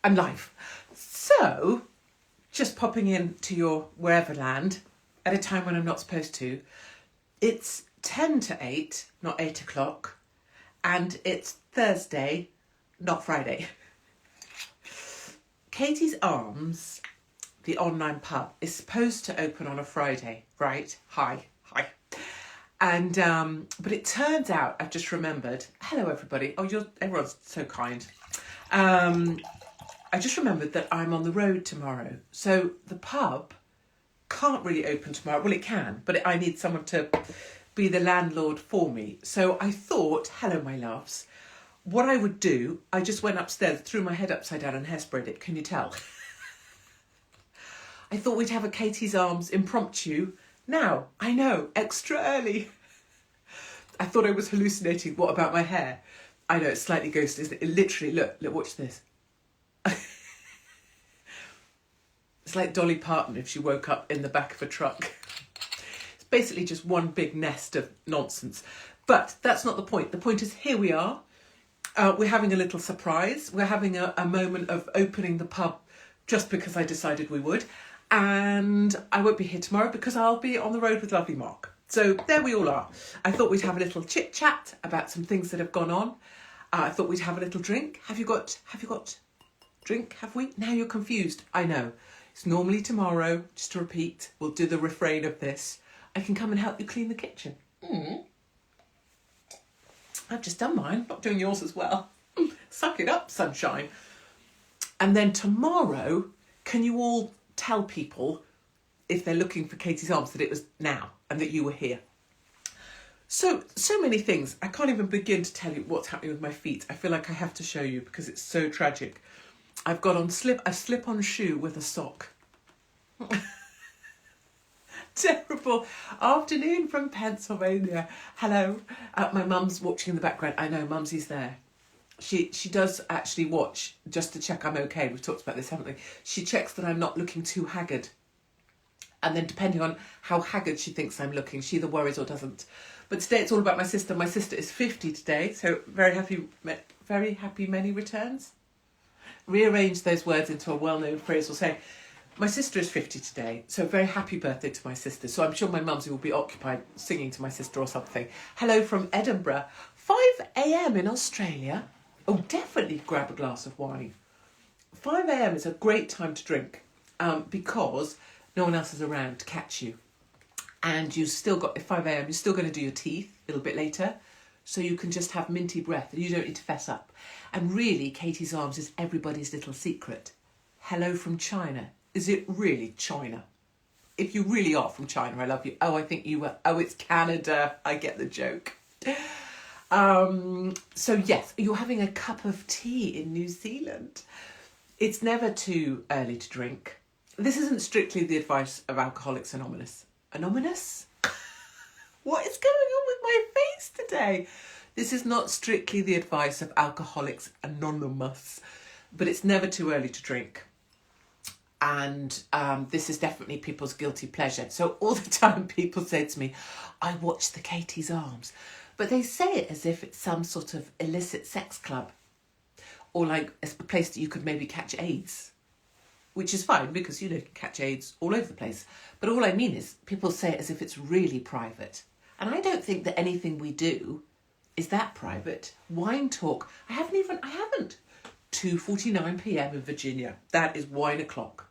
I'm live. So, just popping into your wherever land at a time when I'm not supposed to. It's 10 to 8, not 8 o'clock. And it's Thursday, not Friday. Katie's Arms, the online pub, is supposed to open on a Friday, right? Hi. And, but it turns out, I've just remembered, hello everybody. Oh, everyone's so kind. I just remembered that I'm on the road tomorrow. So the pub can't really open tomorrow. Well, it can, but I need someone to be the landlord for me. So I thought, hello, my loves, what I would do, I just went upstairs, threw my head upside down and hairsprayed it. Can you tell? I thought we'd have a Katie's Arms impromptu. Now, I know, extra early. I thought I was hallucinating. What about my hair? I know, it's slightly ghostly, isn't it? Literally, look, watch this. It's like Dolly Parton if she woke up in the back of a truck. It's basically just one big nest of nonsense. But that's not the point. The point is, here we are. We're having a little surprise. We're having a moment of opening the pub just because I decided we would. And I won't be here tomorrow because I'll be on the road with lovely Mark. So there we all are. I thought we'd have a little chit chat about some things that have gone on. I thought we'd have a little drink. Have you got drink? Have we? Now you're confused. I know. It's normally tomorrow. Just to repeat, we'll do the refrain of this. I can come and help you clean the kitchen. I've just done mine. Not doing yours as well. Suck it up, sunshine. And then tomorrow, can you all tell people, if they're looking for Katie's Arms, that it was now and that you were here? So many things. I can't even begin to tell you what's happening with my feet. I feel like I have to show you because it's so tragic. I've got on a slip-on shoe with a sock. Terrible. Afternoon from Pennsylvania. Hello. My mum's watching in the background. I know, Mumsy's there. She does actually watch just to check I'm okay. We've talked about this, haven't we? She checks that I'm not looking too haggard. And then depending on how haggard she thinks I'm looking, she either worries or doesn't. But today it's all about my sister. My sister is 50 today, so very happy many returns. Rearrange those words into a well-known phrase. We'll say, my sister is 50 today, so very happy birthday to my sister. So I'm sure my mumsy will be occupied singing to my sister or something. Hello from Edinburgh. 5 a.m. in Australia. Oh, definitely grab a glass of wine. 5 a.m. is a great time to drink because no one else is around to catch you. And you've still got, at 5 a.m, you're still going to do your teeth a little bit later. So you can just have minty breath and you don't need to fess up. And really, Katie's Arms is everybody's little secret. Hello from China. Is it really China? If you really are from China, I love you. Oh, I think you were. Oh, it's Canada. I get the joke. So yes, you're having a cup of tea in New Zealand. It's never too early to drink. This isn't strictly the advice of Alcoholics Anonymous. Anonymous? What is going on with my face today? This is not strictly the advice of Alcoholics Anonymous, but it's never too early to drink. And this is definitely people's guilty pleasure. So all the time people say to me, I watch the Katie's Arms. But they say it as if it's some sort of illicit sex club. Or like a place that you could maybe catch AIDS. Which is fine because, you know, you can catch AIDS all over the place. But all I mean is people say it as if it's really private. And I don't think that anything we do is that private. Wine talk. I haven't. 2:49 p.m. in Virginia. That is wine o'clock.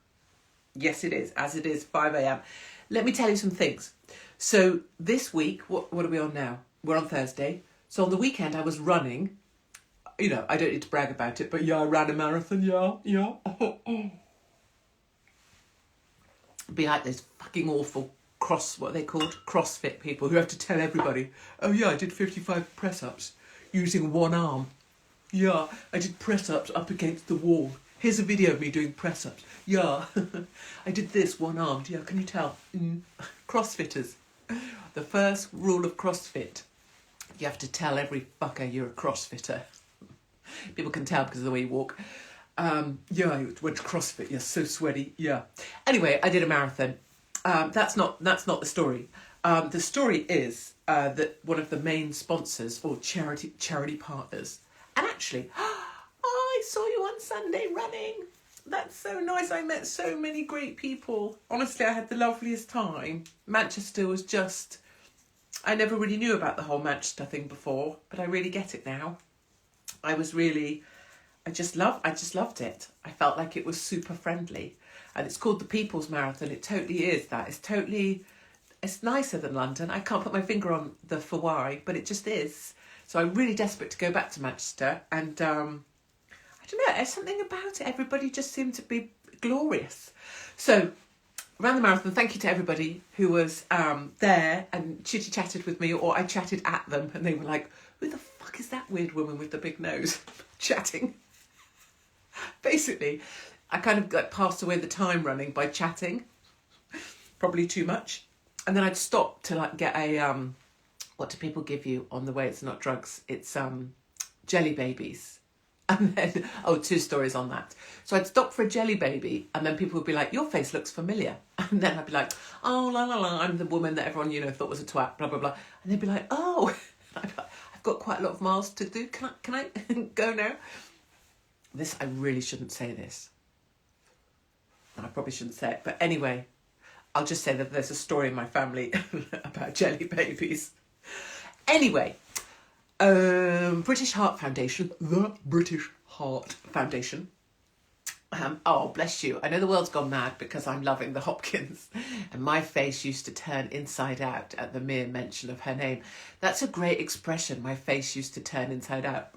Yes, it is. As it is 5 a.m. Let me tell you some things. So this week, what are we on now? We're on Thursday. So on the weekend I was running. You know, I don't need to brag about it, but yeah, I ran a marathon. Yeah. Be like those fucking awful what are they called? CrossFit people who have to tell everybody, oh yeah, I did 55 press-ups using one arm. Yeah, I did press-ups up against the wall. Here's a video of me doing press-ups. Yeah, I did this one armed. Yeah, can you tell? CrossFitters. The first rule of CrossFit, you have to tell every fucker you're a CrossFitter. People can tell because of the way you walk. Yeah, I went to CrossFit. Yeah, so sweaty. Yeah. Anyway, I did a marathon. That's not the story. The story is that one of the main sponsors or charity partners, and actually, I saw you on Sunday running. That's so nice. I met so many great people. Honestly, I had the loveliest time. Manchester was just... I never really knew about the whole Manchester thing before, but I really get it now. I just loved it. I felt like it was super friendly. And it's called the People's Marathon. It totally is that. It's nicer than London. I can't put my finger on the for why, but it just is. So I'm really desperate to go back to Manchester. And I don't know, there's something about it. Everybody just seemed to be glorious. So around the marathon, thank you to everybody who was there and chitty-chatted with me, or I chatted at them and they were like, who the fuck is that weird woman with the big nose chatting? Basically, I kind of like passed away the time running by chatting, probably too much. And then I'd stop to like get a, what do people give you on the way? It's not drugs, it's jelly babies. And then, 2 stories on that. So I'd stop for a jelly baby and then people would be like, your face looks familiar. And then I'd be like, oh, la, la, la, I'm the woman that everyone, thought was a twat, blah, blah, blah. And they'd be like, oh, I've got quite a lot of miles to do. Can I go now? I really shouldn't say this. I probably shouldn't say it. But anyway, I'll just say that there's a story in my family about jelly babies. Anyway, British Heart Foundation, the British Heart Foundation. Oh, bless you. I know the world's gone mad because I'm loving the Hopkins. And my face used to turn inside out at the mere mention of her name. That's a great expression. My face used to turn inside out.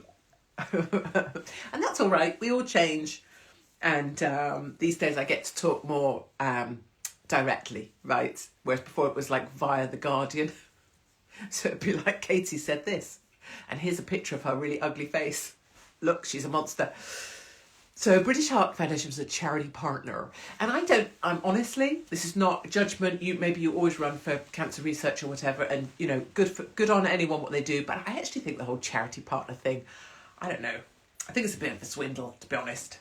And that's all right. We all change. And these days I get to talk more directly, right? Whereas before it was like via The Guardian. So it'd be like, Katie said this. And here's a picture of her really ugly face. Look, she's a monster. So British Heart Foundation was a charity partner. And I'm honestly, this is not judgment. Maybe you always run for cancer research or whatever. And, good on anyone what they do. But I actually think the whole charity partner thing, I don't know. I think it's a bit of a swindle, to be honest.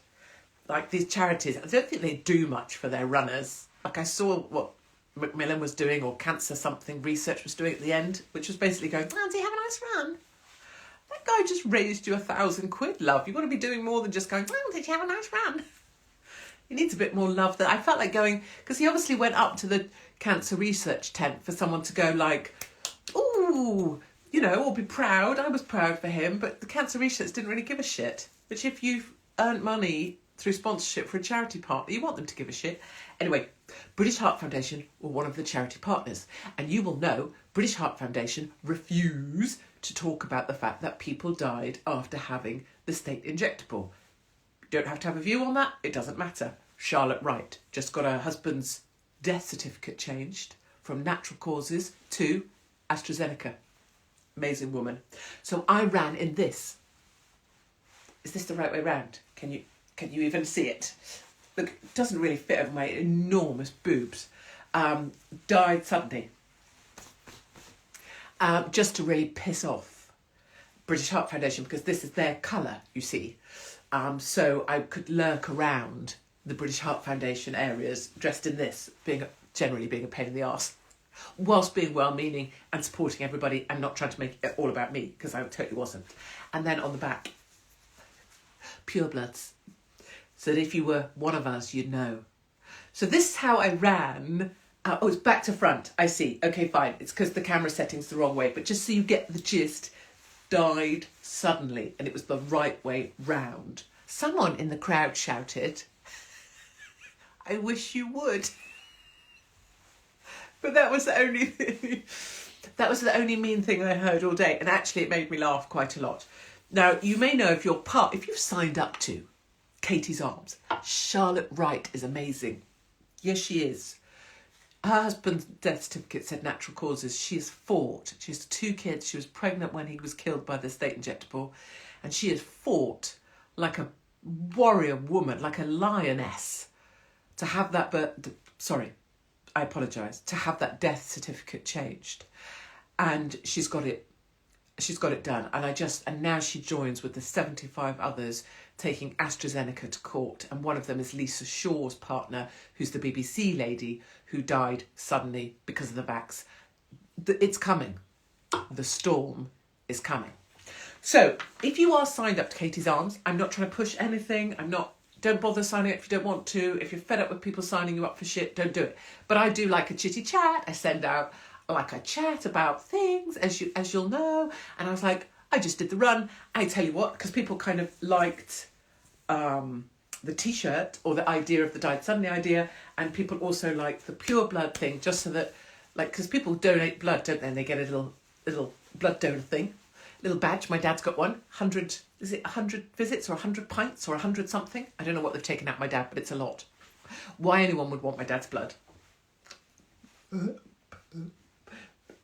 Like these charities, I don't think they do much for their runners. Like I saw what Macmillan was doing, or Cancer Something Research was doing at the end, which was basically going, oh, do you have a nice run? That guy just raised you £1,000, love. You've got to be doing more than just going, oh, did you have a nice run? He needs a bit more love. That I felt like going, because he obviously went up to the cancer research tent for someone to go like, ooh, or be proud. I was proud for him, but the cancer research didn't really give a shit. Which if you've earned money through sponsorship for a charity partner, you want them to give a shit. Anyway, British Heart Foundation were one of the charity partners. And you will know British Heart Foundation refuse to talk about the fact that people died after having the state injectable. You don't have to have a view on that. It doesn't matter. Charlotte Wright just got her husband's death certificate changed from natural causes to AstraZeneca. Amazing woman. So I ran in this. Is this the right way round? Can you even see it? Look, it doesn't really fit over my enormous boobs. Died suddenly. Just to really piss off British Heart Foundation, because this is their colour, you see. So I could lurk around the British Heart Foundation areas dressed in this, generally being a pain in the arse, whilst being well-meaning and supporting everybody and not trying to make it all about me, because I totally wasn't. And then on the back, pure bloods. So that if you were one of us, you'd know. So this is how I ran. It's back to front. I see. Okay, fine. It's because the camera setting's the wrong way. But just so you get the gist, died suddenly. And it was the right way round. Someone in the crowd shouted, I wish you would. But that was the only thing. That was the only mean thing I heard all day. And actually it made me laugh quite a lot. Now, you may know if you've signed up to Katie's Arms. Charlotte Wright is amazing. Yes, she is. Her husband's death certificate said natural causes. She has fought. She has 2 kids. She was pregnant when he was killed by the state injectable. And she has fought like a warrior woman, like a lioness, to have that I apologise, to have that death certificate changed. And she's got it done. And now she joins with the 75 others taking AstraZeneca to court. And one of them is Lisa Shaw's partner, who's the BBC lady who died suddenly because of the vax. It's coming. The storm is coming. So, if you are signed up to Katie's Arms, I'm not trying to push anything. Don't bother signing up if you don't want to. If you're fed up with people signing you up for shit, don't do it. But I do like a chitty chat. I send out like a chat about things, as you'll know. And I was like, I just did the run. I tell you what, because people kind of liked the T-shirt or the idea of the Died Suddenly idea, and people also liked the pure blood thing, just so that, like, because people donate blood, don't they? And they get a little blood donor thing. Little badge. My dad's got one. 100, is it 100 visits or 100 pints or 100 something? I don't know what they've taken out my dad, but it's a lot. Why anyone would want my dad's blood?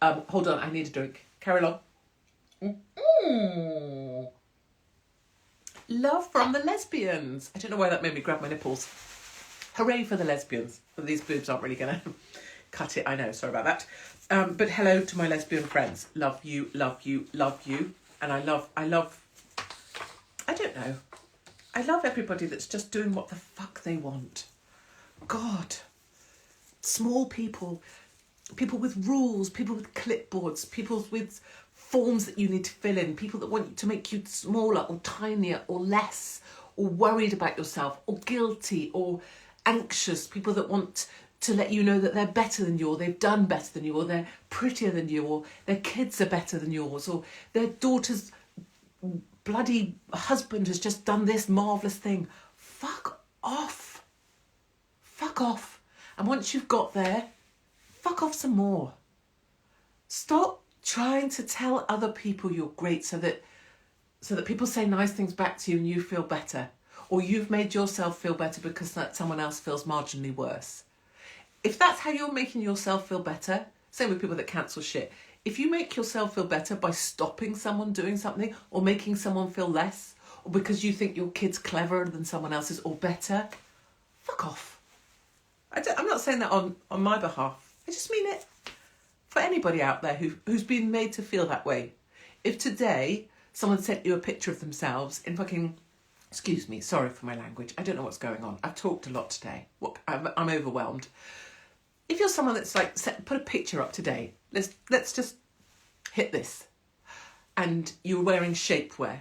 Hold on, I need a drink. Carry on. Love from the lesbians. I don't know why that made me grab my nipples. Hooray for the lesbians. But these boobs aren't really going to cut it, I know, sorry about that. But hello to my lesbian friends. Love you, love you, love you. And I love, I don't know. I love everybody that's just doing what the fuck they want. God. Small people, people with rules, people with clipboards, people with forms that you need to fill in, people that want to make you smaller or tinier or less, or worried about yourself, or guilty, or anxious, people that want to let you know that they're better than you, or they've done better than you, or they're prettier than you, or their kids are better than yours, or their daughter's bloody husband has just done this marvellous thing. Fuck off. Fuck off. And once you've got there, fuck off some more. Stop trying to tell other people you're great so that people say nice things back to you and you feel better. Or you've made yourself feel better because that someone else feels marginally worse. If that's how you're making yourself feel better, same with people that cancel shit. If you make yourself feel better by stopping someone doing something or making someone feel less, or because you think your kid's cleverer than someone else's or better, fuck off. I'm not saying that on my behalf. I just mean it for anybody out there who's been made to feel that way. If today someone sent you a picture of themselves in fucking... Excuse me, sorry for my language. I don't know what's going on. I've talked a lot today. I'm overwhelmed. If you're someone that's like, put a picture up today, let's just hit this. And you're wearing shapewear.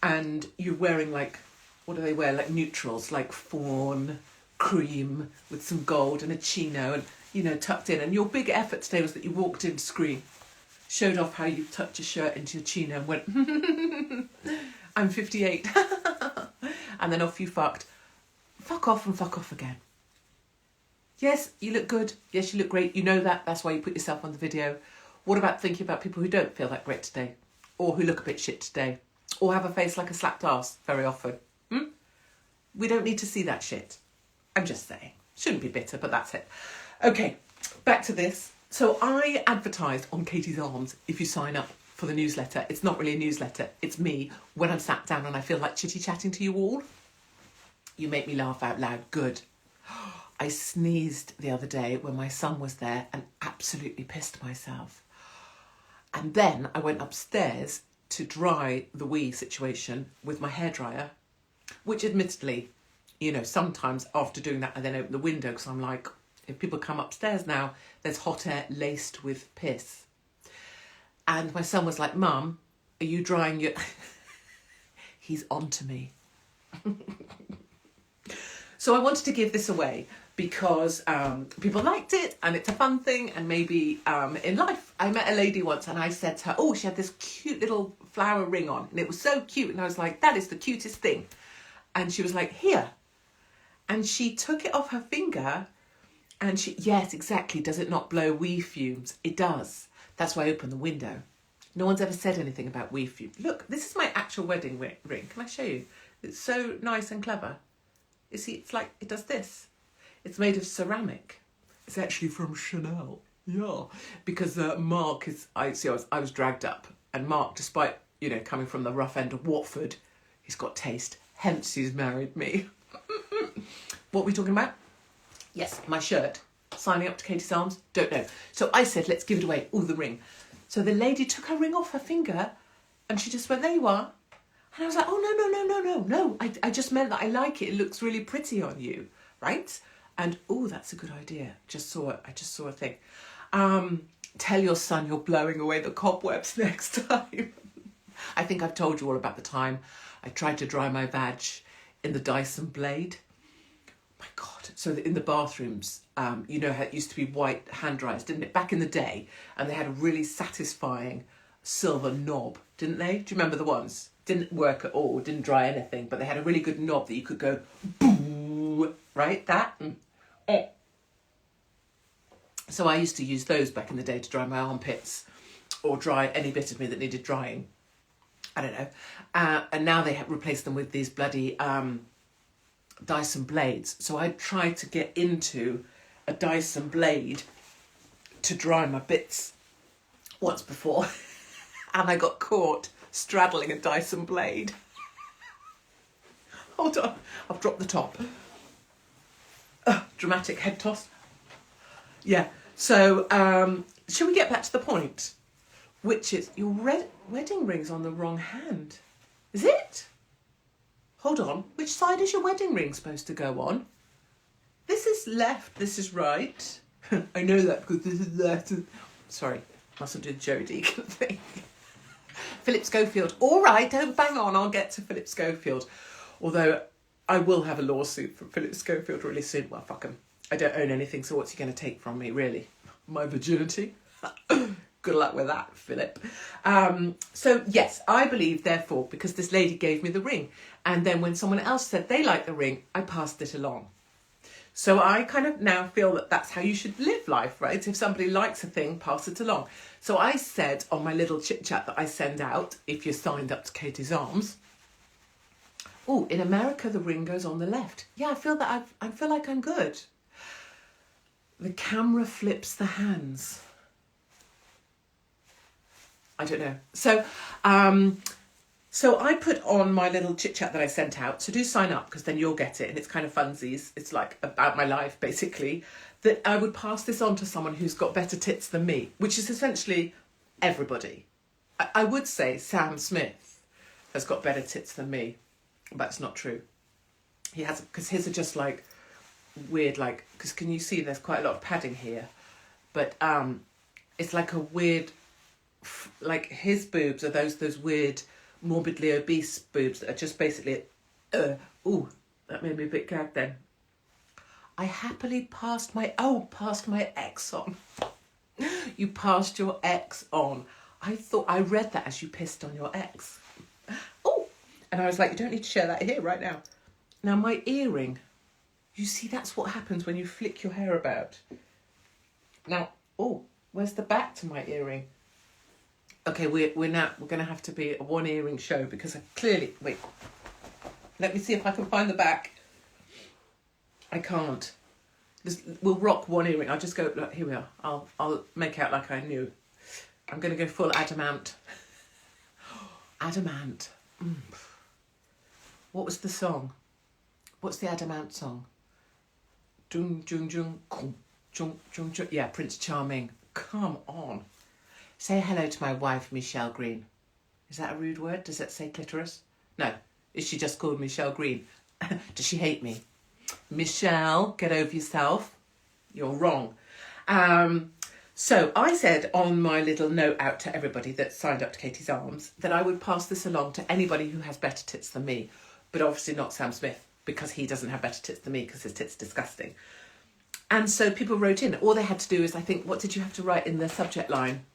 And you're wearing like, what do they wear? Like neutrals, like fawn, cream with some gold and a chino and, you know, tucked in. And your big effort today was that you walked in screen, showed off how you tucked your shirt into your chino and went, I'm 58. And then off you fucked. Fuck off and fuck off again. Yes, you look good. Yes, you look great. You know that. That's why you put yourself on the video. What about thinking about people who don't feel that great today? Or who look a bit shit today? Or have a face like a slapped arse very often? We don't need to see that shit. I'm just saying. Shouldn't be bitter, but that's it. Okay, back to this. So I advertised on Katie's Arms if you sign up for the newsletter. It's not really a newsletter. It's me when I'm sat down and I feel like chitty-chatting to you all. You make me laugh out loud. Good. I sneezed the other day when my son was there and absolutely pissed myself. And then I went upstairs to dry the wee situation with my hairdryer, which admittedly, you know, sometimes after doing that I then open the window because I'm like, if people come upstairs now, there's hot air laced with piss. And my son was like, Mum, are you drying your... He's on to me. So I wanted to give this away because people liked it and it's a fun thing. And maybe in life, I met a lady once and I said to her, oh, she had this cute little flower ring on and it was so cute. And I was like, that is the cutest thing. And she was like, here. And she took it off her finger and she, yes, exactly. Does it not blow wee fumes? It does. That's why I opened the window. No one's ever said anything about wee fumes. Look, this is my actual wedding ring. Can I show you? It's so nice and clever. You see, it's like, it does this. It's made of ceramic. It's actually from Chanel. Yeah. Because Mark is, I was dragged up. And Mark, despite, you know, coming from the rough end of Watford, he's got taste. Hence he's married me. What are we talking about? Yes, my shirt. Signing up to Katie's Arms? Don't know. So I said, let's give it away. Oh, the ring. So the lady took her ring off her finger and she just went, there you are. And I was like, oh, no. I just meant that I like it. It looks really pretty on you, right? And, oh, that's a good idea. I just saw a thing. Tell your son you're blowing away the cobwebs next time. I think I've told you all about the time I tried to dry my vag in the Dyson blade. My God. So in the bathrooms, you know how it used to be white hand dryers, didn't it? Back in the day. And they had a really satisfying silver knob, didn't they? Do you remember the ones? Didn't work at all, didn't dry anything, but they had a really good knob that you could go, boo, right? That. So I used to use those back in the day to dry my armpits or dry any bit of me that needed drying. I don't know. And now they have replaced them with these bloody Dyson blades. So I tried to get into a Dyson blade to dry my bits once before. And I got caught straddling a Dyson blade. Hold on, I've dropped the top. Dramatic head toss. Yeah, so shall we get back to the point? Which is, your wedding ring's on the wrong hand. Is it? Hold on, which side is your wedding ring supposed to go on? This is left, this is right. I know that because this is left. Sorry, mustn't do the Joe Deacon thing. Philip Schofield. All right, don't bang on, I'll get to Philip Schofield. Although I will have a lawsuit from Philip Schofield really soon. Well, fuck him. I don't own anything, so what's he going to take from me, really? My virginity? Good luck with that, Philip. So, yes, I believe, therefore, because this lady gave me the ring. And then when someone else said they liked the ring, I passed it along. So I kind of now feel that that's how you should live life, right? If somebody likes a thing, pass it along. So I said on my little chit-chat that I send out, if you're signed up to Katie's Arms, oh, in America, the ring goes on the left. Yeah, I feel that I feel like I'm good. The camera flips the hands. I don't know. So I put on my little chit chat that I sent out. So do sign up because then you'll get it. And it's kind of funsies. It's like about my life, basically. That I would pass this on to someone who's got better tits than me, which is essentially everybody. I would say Sam Smith has got better tits than me. But it's not true. He hasn't, because his are just like weird, like, because can you see there's quite a lot of padding here? But it's like a weird, like his boobs are those weird, morbidly obese boobs that are just basically, ooh, that made me a bit gagged then. I happily passed my ex on. You passed your ex on. I read that as you pissed on your ex. Oh, and I was like, you don't need to share that here right now. Now my earring, you see that's what happens when you flick your hair about. Now, oh, where's the back to my earring? Okay, we're going to have to be a one earring show because I clearly, wait, let me see if I can find the back. I can't. We'll rock one earring. I'll just go, look, here we are. I'll make out like I knew. I'm going to go full adamant. Adamant. What was the song? What's the Adamant song? Jung, jung, jung, jung, jung, jung, jung. Yeah, Prince Charming. Come on. Say hello to my wife, Michelle Green. Is that a rude word? Does that say clitoris? No. Is she just called Michelle Green? Does she hate me? Michelle, get over yourself. You're wrong. So I said on my little note out to everybody that signed up to Katie's Arms that I would pass this along to anybody who has better tits than me, but obviously not Sam Smith because he doesn't have better tits than me because his tits are disgusting. And so people wrote in. All they had to do is, I think, what did you have to write in the subject line?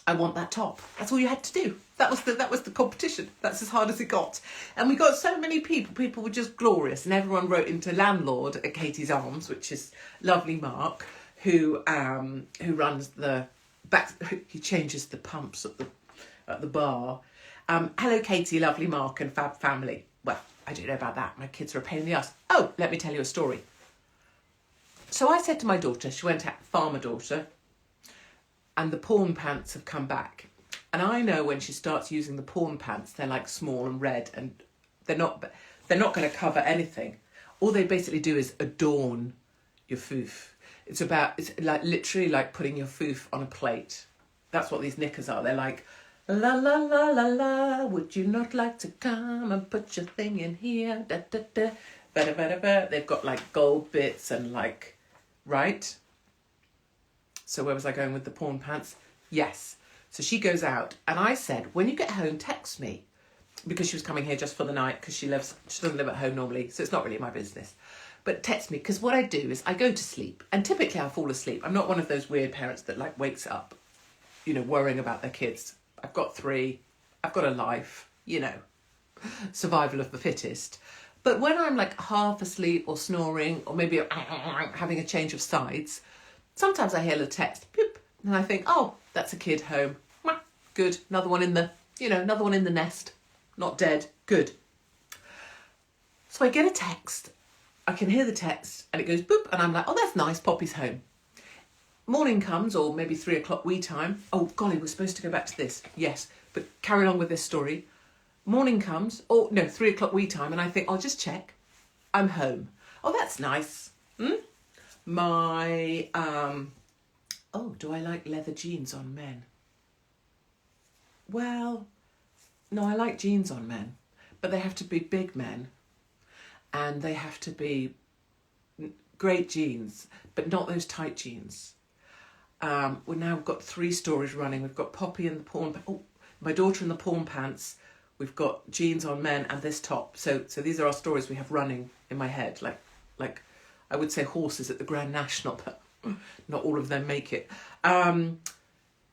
I want that top. That's all you had to do. That was the competition. That's as hard as it got. And we got so many people. People were just glorious. And everyone wrote into landlord at Katie's Arms, which is lovely Mark, who runs the back. He changes the pumps at the bar. Hello, Katie, lovely Mark and Fab family. Well, I don't know about that. My kids are a pain in the ass. Oh, let me tell you a story. So I said to my daughter, she went out, farmer daughter, and the porn pants have come back. And I know when she starts using the porn pants, they're like small and red and they're not going to cover anything. All they basically do is adorn your foof. It's like literally like putting your foof on a plate. That's what these knickers are. They're like, la la la la la, would you not like to come and put your thing in here? Da da da, ba da ba da ba. They've got like gold bits and like, right? So where was I going with the porn pants? Yes. So she goes out, and I said, when you get home, text me, because she was coming here just for the night, because she doesn't live at home normally, so it's not really my business. But text me, because what I do is I go to sleep, and typically I fall asleep. I'm not one of those weird parents that like wakes up, worrying about their kids. I've got 3, I've got a life, survival of the fittest. But when I'm like half asleep or snoring, or maybe having a change of sides, sometimes I hear a text, boop, and I think, oh, that's a kid home. Good, another one in the nest, not dead, good. So I get a text, I can hear the text, and it goes boop, and I'm like, oh, that's nice, Poppy's home. Morning comes, or maybe 3 o'clock wee time. Oh, golly, we're supposed to go back to this. Yes, but carry on with this story. Morning comes, 3 o'clock wee time, and I think, I'll just check. I'm home. Oh, that's nice. My, do I like leather jeans on men? Well, no, I like jeans on men, but they have to be big men, and they have to be great jeans, but not those tight jeans. We've now got 3 stories running. We've got Poppy and the porn, my daughter in the porn pants. We've got jeans on men and this top. So these are our stories we have running in my head, like I would say horses at the Grand National, but not all of them make it.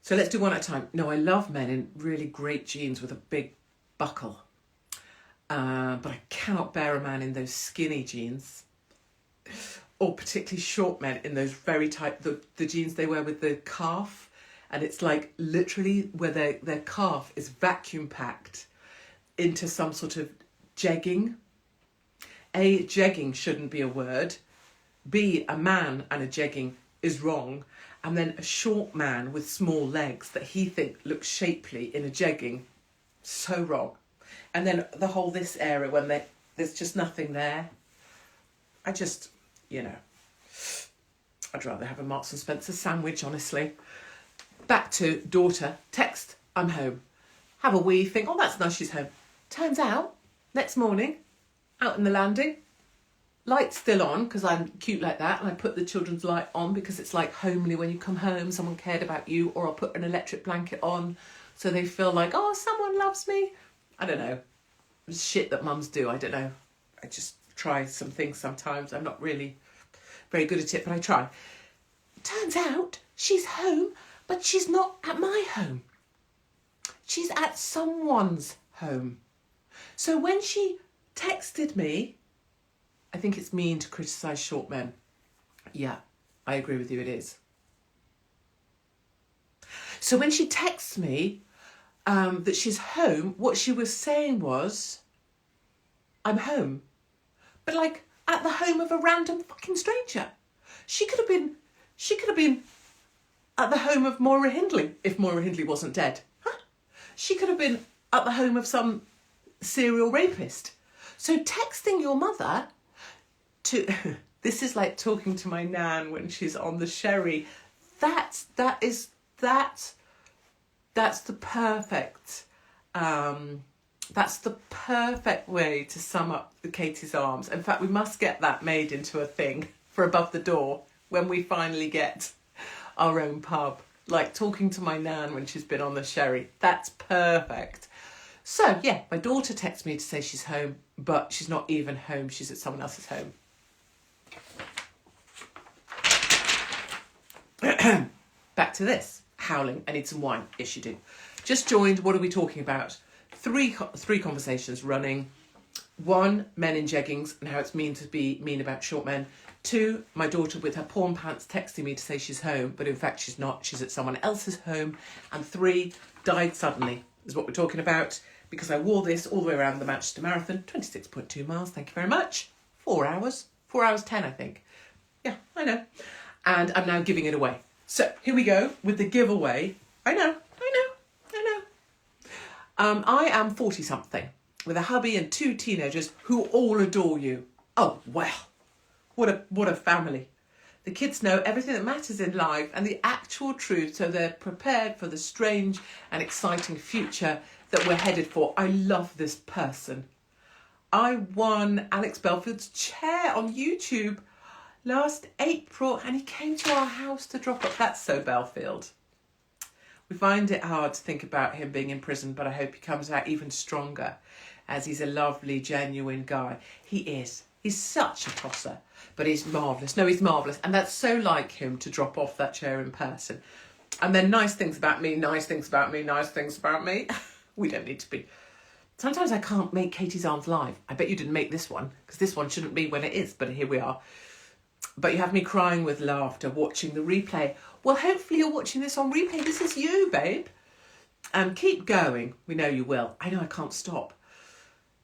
So let's do one at a time. No, I love men in really great jeans with a big buckle. But I cannot bear a man in those skinny jeans, or particularly short men in those very tight, the jeans they wear with the calf, and it's like literally where their calf is vacuum packed into some sort of jegging. A, jegging shouldn't be a word. B, a man and a jegging is wrong. And then a short man with small legs that he thinks looks shapely in a jegging, so wrong. And then the whole this area when there's just nothing there. I just, I'd rather have a Marks and Spencer sandwich, honestly. Back to daughter, text, I'm home. Have a wee, think, oh, that's nice, she's home. Turns out, next morning, out in the landing, light's still on, because I'm cute like that, and I put the children's light on because it's like homely when you come home, someone cared about you, or I'll put an electric blanket on so they feel like, oh, someone loves me. I don't know. Shit that mums do, I don't know. I just try some things sometimes. I'm not really very good at it, but I try. Turns out she's home, but she's not at my home. She's at someone's home. So when she texted me, I think it's mean to criticise short men. Yeah, I agree with you, it is. So when she texts me that she's home, what she was saying was, I'm home. But like at the home of a random fucking stranger. She could have been at the home of Moira Hindley, if Moira Hindley wasn't dead. Huh? She could have been at the home of some serial rapist. So texting your mother this is like talking to my nan when she's on the sherry. That's the perfect that's the perfect way to sum up the Katie's Arms. In fact, we must get that made into a thing for Above the Door when we finally get our own pub. Like talking to my nan when she's been on the sherry. That's perfect. So yeah, my daughter texts me to say she's home, but she's not even home. She's at someone else's home. Back to this. Howling, I need some wine. Yes, you do. Just joined, what are we talking about? Three conversations running. 1, men in jeggings and how it's mean to be mean about short men. 2, my daughter with her porn pants texting me to say she's home, but in fact she's not. She's at someone else's home. And 3, died suddenly is what we're talking about, because I wore this all the way around the Manchester Marathon, 26.2 miles, thank you very much. 4 hours. 4 hours 10, I think. Yeah, I know. And I'm now giving it away. So here we go with the giveaway. I know. I am 40-something with a hubby and 2 teenagers who all adore you. Oh, well, what a family. The kids know everything that matters in life and the actual truth, so they're prepared for the strange and exciting future that we're headed for. I love this person. I won Alex Belfield's chair on YouTube last April, and he came to our house to drop up. That's so Belfield. We find it hard to think about him being in prison, but I hope he comes out even stronger, as he's a lovely, genuine guy. He is. He's such a tosser, but he's marvellous. No, he's marvellous. And that's so like him to drop off that chair in person. And then nice things about me, nice things about me, nice things about me. We don't need to be. Sometimes I can't make Katie's Arms live. I bet you didn't make this one, because this one shouldn't be when it is, but here we are. But you have me crying with laughter watching the replay. Well, hopefully you're watching this on replay. This is you, babe. Keep going. We know you will. I know I can't stop.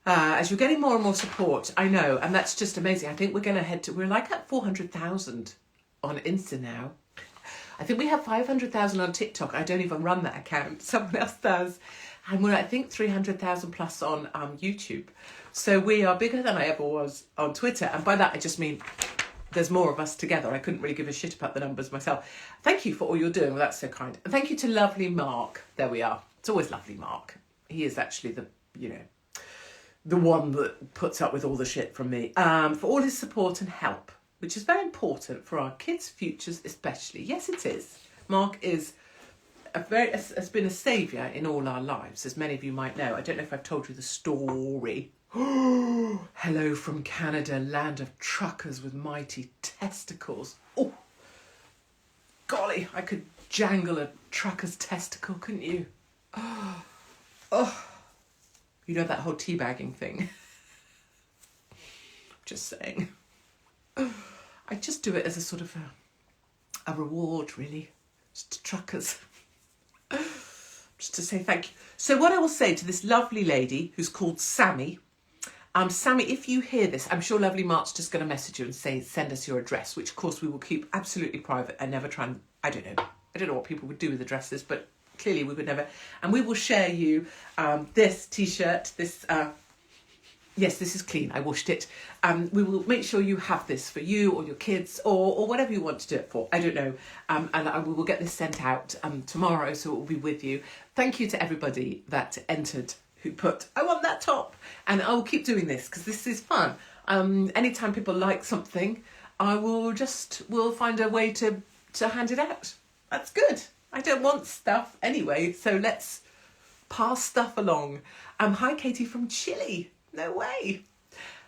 As you're getting more and more support, I know, and that's just amazing. I think we're going to head to, we're like at 400,000 on Insta now. I think we have 500,000 on TikTok. I don't even run that account. Someone else does. And we're, I think, 300,000 plus on YouTube. So we are bigger than I ever was on Twitter. And by that, I just mean there's more of us together. I couldn't really give a shit about the numbers myself. Thank you for all you're doing. Well, that's so kind. And thank you to lovely Mark. There we are. It's always lovely Mark. He is actually the one that puts up with all the shit from me. For all his support and help, which is very important for our kids' futures especially. Yes, it is. Mark is has been a saviour in all our lives, as many of you might know. I don't know if I've told you the story. Hello from Canada, land of truckers with mighty testicles. Oh, golly, I could jangle a trucker's testicle, couldn't you? Oh. You know that whole teabagging thing? Just saying. I just do it as a sort of a reward, really. Just to truckers. Just to say thank you. So what I will say to this lovely lady who's called Sammy, Sammy, if you hear this, I'm sure lovely Mark's just going to message you and say, send us your address, which of course we will keep absolutely private and never try and, I don't know what people would do with addresses, but clearly we would never. And we will share you this T-shirt, this, yes, this is clean, I washed it. We will make sure you have this for you or your kids or whatever you want to do it for. I don't know. And we will get this sent out tomorrow, so it will be with you. Thank you to everybody that entered, who put, I want that top. And I will keep doing this because this is fun. Anytime people like something, we'll find a way to hand it out. That's good. I don't want stuff anyway, so let's pass stuff along. Hi, Katie from Chile. No way.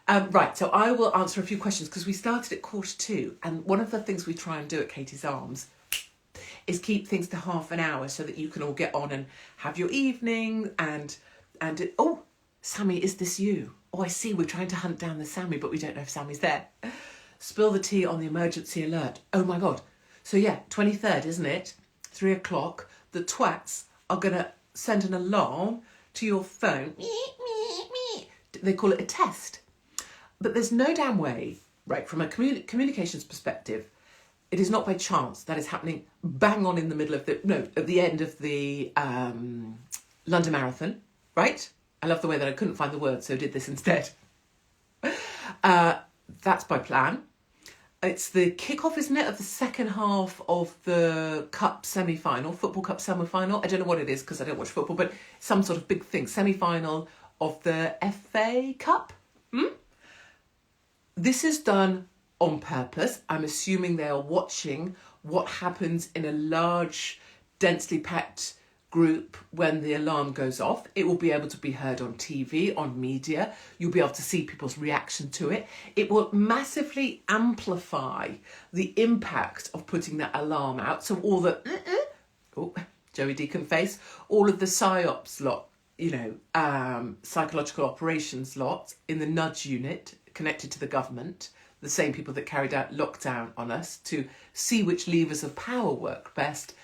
Right, so I will answer a few questions because we started at 2:45, and one of the things we try and do at Katie's Arms is keep things to half an hour so that you can all get on and have your evening oh, Sammy, is this you? Oh, I see, we're trying to hunt down the Sammy, but we don't know if Sammy's there. Spill the tea on the emergency alert. Oh my God. So yeah, 23rd, isn't it? 3:00, the twats are going to send an alarm to your phone. They call it a test. But there's no damn way, right, from a communications perspective, it is not by chance that is happening bang on in the middle of at the end of the London Marathon, right? I love the way that I couldn't find the word, so did this instead. That's by plan. It's the kickoff, isn't it, of the second half of the cup semi-final, football cup semi-final. I don't know what it is because I don't watch football, but some sort of big thing, semi-final of the FA Cup. This is done on purpose. I'm assuming they are watching what happens in a large, densely packed group when the alarm goes off. It will be able to be heard on TV, on media. You'll be able to see people's reaction to it. It will massively amplify the impact of putting that alarm out. So all the, Joey Deacon face, all of the PSYOPs lot, psychological operations lot in the nudge unit connected to the government, the same people that carried out lockdown on us to see which levers of power work best,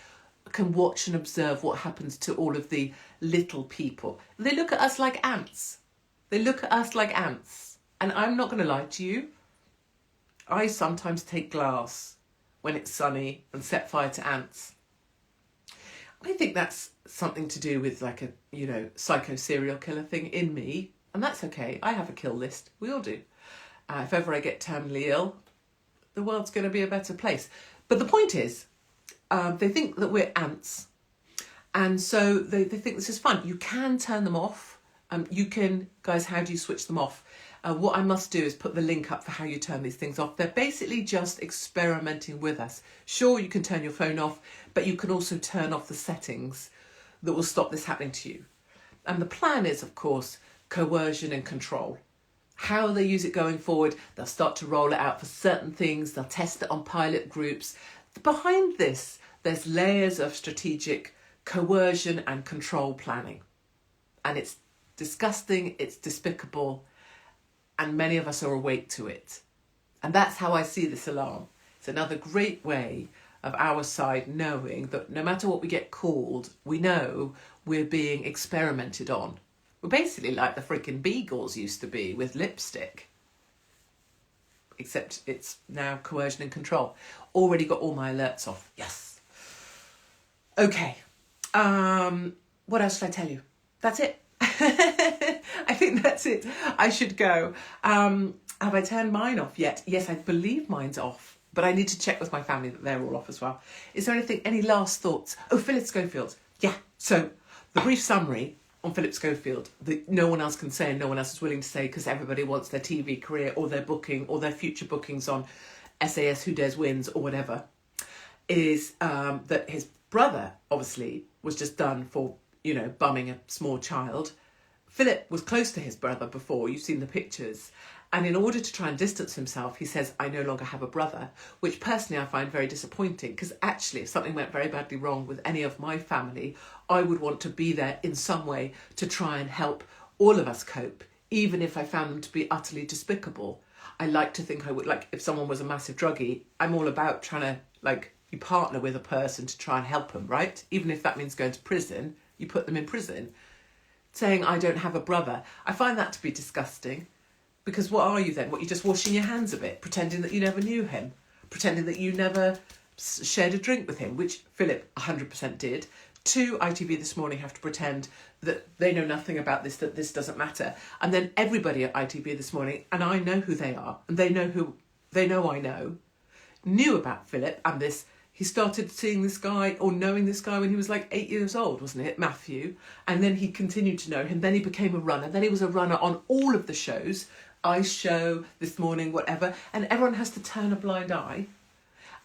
can watch and observe what happens to all of the little people. They look at us like ants. And I'm not going to lie to you. I sometimes take glass when it's sunny and set fire to ants. I think that's something to do with like a, psycho serial killer thing in me. And that's okay. I have a kill list. We all do. If ever I get terminally ill, the world's going to be a better place. But the point is, they think that we're ants. And so they think this is fun. You can turn them off. You can, guys, how do you switch them off? What I must do is put the link up for how you turn these things off. They're basically just experimenting with us. Sure, you can turn your phone off, but you can also turn off the settings that will stop this happening to you. And the plan is, of course, coercion and control. How they use it going forward, they'll start to roll it out for certain things. They'll test it on pilot groups. Behind this, there's layers of strategic coercion and control planning. And it's disgusting, it's despicable, and many of us are awake to it. And that's how I see this alarm. It's another great way of our side knowing that no matter what we get called, we know we're being experimented on. We're basically like the freaking Beagles used to be with lipstick. Except it's now coercion and control. Already got all my alerts off. Yes. Okay. What else should I tell you? That's it. I think that's it. I should go. Have I turned mine off yet? Yes, I believe mine's off. But I need to check with my family that they're all off as well. Is there any last thoughts? Oh, Philip Schofield. Yeah. So the brief summary on Philip Schofield that no one else can say and no one else is willing to say because everybody wants their TV career or their booking or their future bookings on SAS Who Dares Wins or whatever, is that his brother obviously was just done for, bumming a small child. Philip was close to his brother before, you've seen the pictures. And in order to try and distance himself, he says, I no longer have a brother, which personally I find very disappointing because actually if something went very badly wrong with any of my family, I would want to be there in some way to try and help all of us cope, even if I found them to be utterly despicable. I like to think I would, like if someone was a massive druggie, I'm all about trying to you partner with a person to try and help them, right? Even if that means going to prison, you put them in prison. Saying I don't have a brother, I find that to be disgusting. Because what are you then? What, you're just washing your hands of it, pretending that you never knew him, pretending that you never shared a drink with him, which Philip 100% did. 2, ITV This Morning have to pretend that they know nothing about this, that this doesn't matter. And then everybody at ITV This Morning, and I know who they are, and they know I know, knew about Philip and this. He started seeing this guy or knowing this guy when he was like 8 years old, wasn't it, Matthew? And then he continued to know him. Then he became a runner. Then he was a runner on all of the shows, Ice Show, This Morning, whatever. And everyone has to turn a blind eye.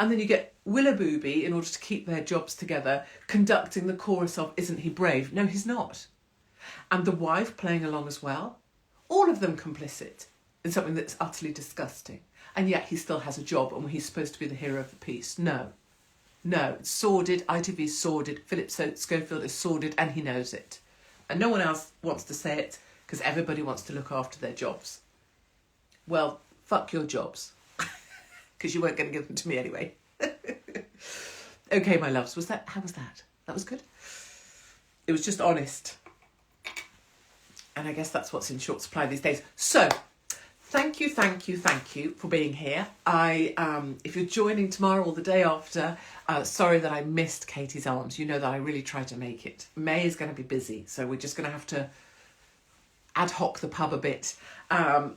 And then you get Willoughby, in order to keep their jobs together, conducting the chorus of Isn't He Brave? No, he's not. And the wife playing along as well. All of them complicit in something that's utterly disgusting. And yet he still has a job and he's supposed to be the hero of the piece. No, it's sordid. ITV's sordid. Philip Schofield is sordid and he knows it. And no one else wants to say it because everybody wants to look after their jobs. Well, fuck your jobs. Because you weren't going to give them to me anyway. Okay, my loves. How was that? That was good? It was just honest. And I guess that's what's in short supply these days. So, thank you for being here. If you're joining tomorrow or the day after, sorry that I missed Katie's Arms. You know that I really tried to make it. May is going to be busy, so we're just going to have to ad hoc the pub a bit.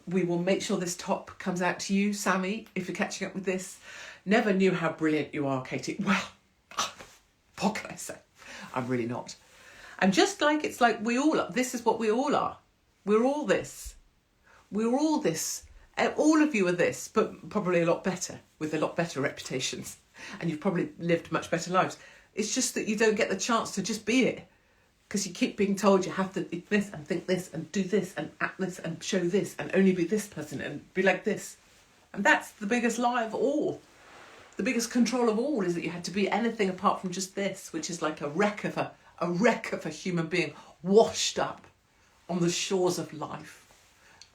We will make sure this top comes out to you, Sammy, if you're catching up with this. Never knew how brilliant you are, Katie. Well, what can I say? I'm really not. I'm just like, it's like we all are. This is what we all are. We're all this. We're all this. All of you are this, but probably a lot better, with a lot better reputations. And you've probably lived much better lives. It's just that you don't get the chance to just be it. Because you keep being told you have to eat this and think this and do this and act this and show this and only be this person and be like this. And that's the biggest lie of all. The biggest control of all is that you had to be anything apart from just this, which is like a wreck of a human being washed up on the shores of life,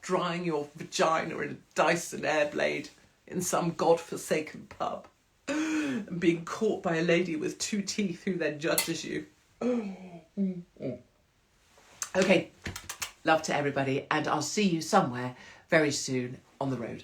drying your vagina in a Dyson Airblade in some godforsaken pub and being caught by a lady with 2 teeth who then judges you. Okay, love to everybody, and I'll see you somewhere very soon on the road.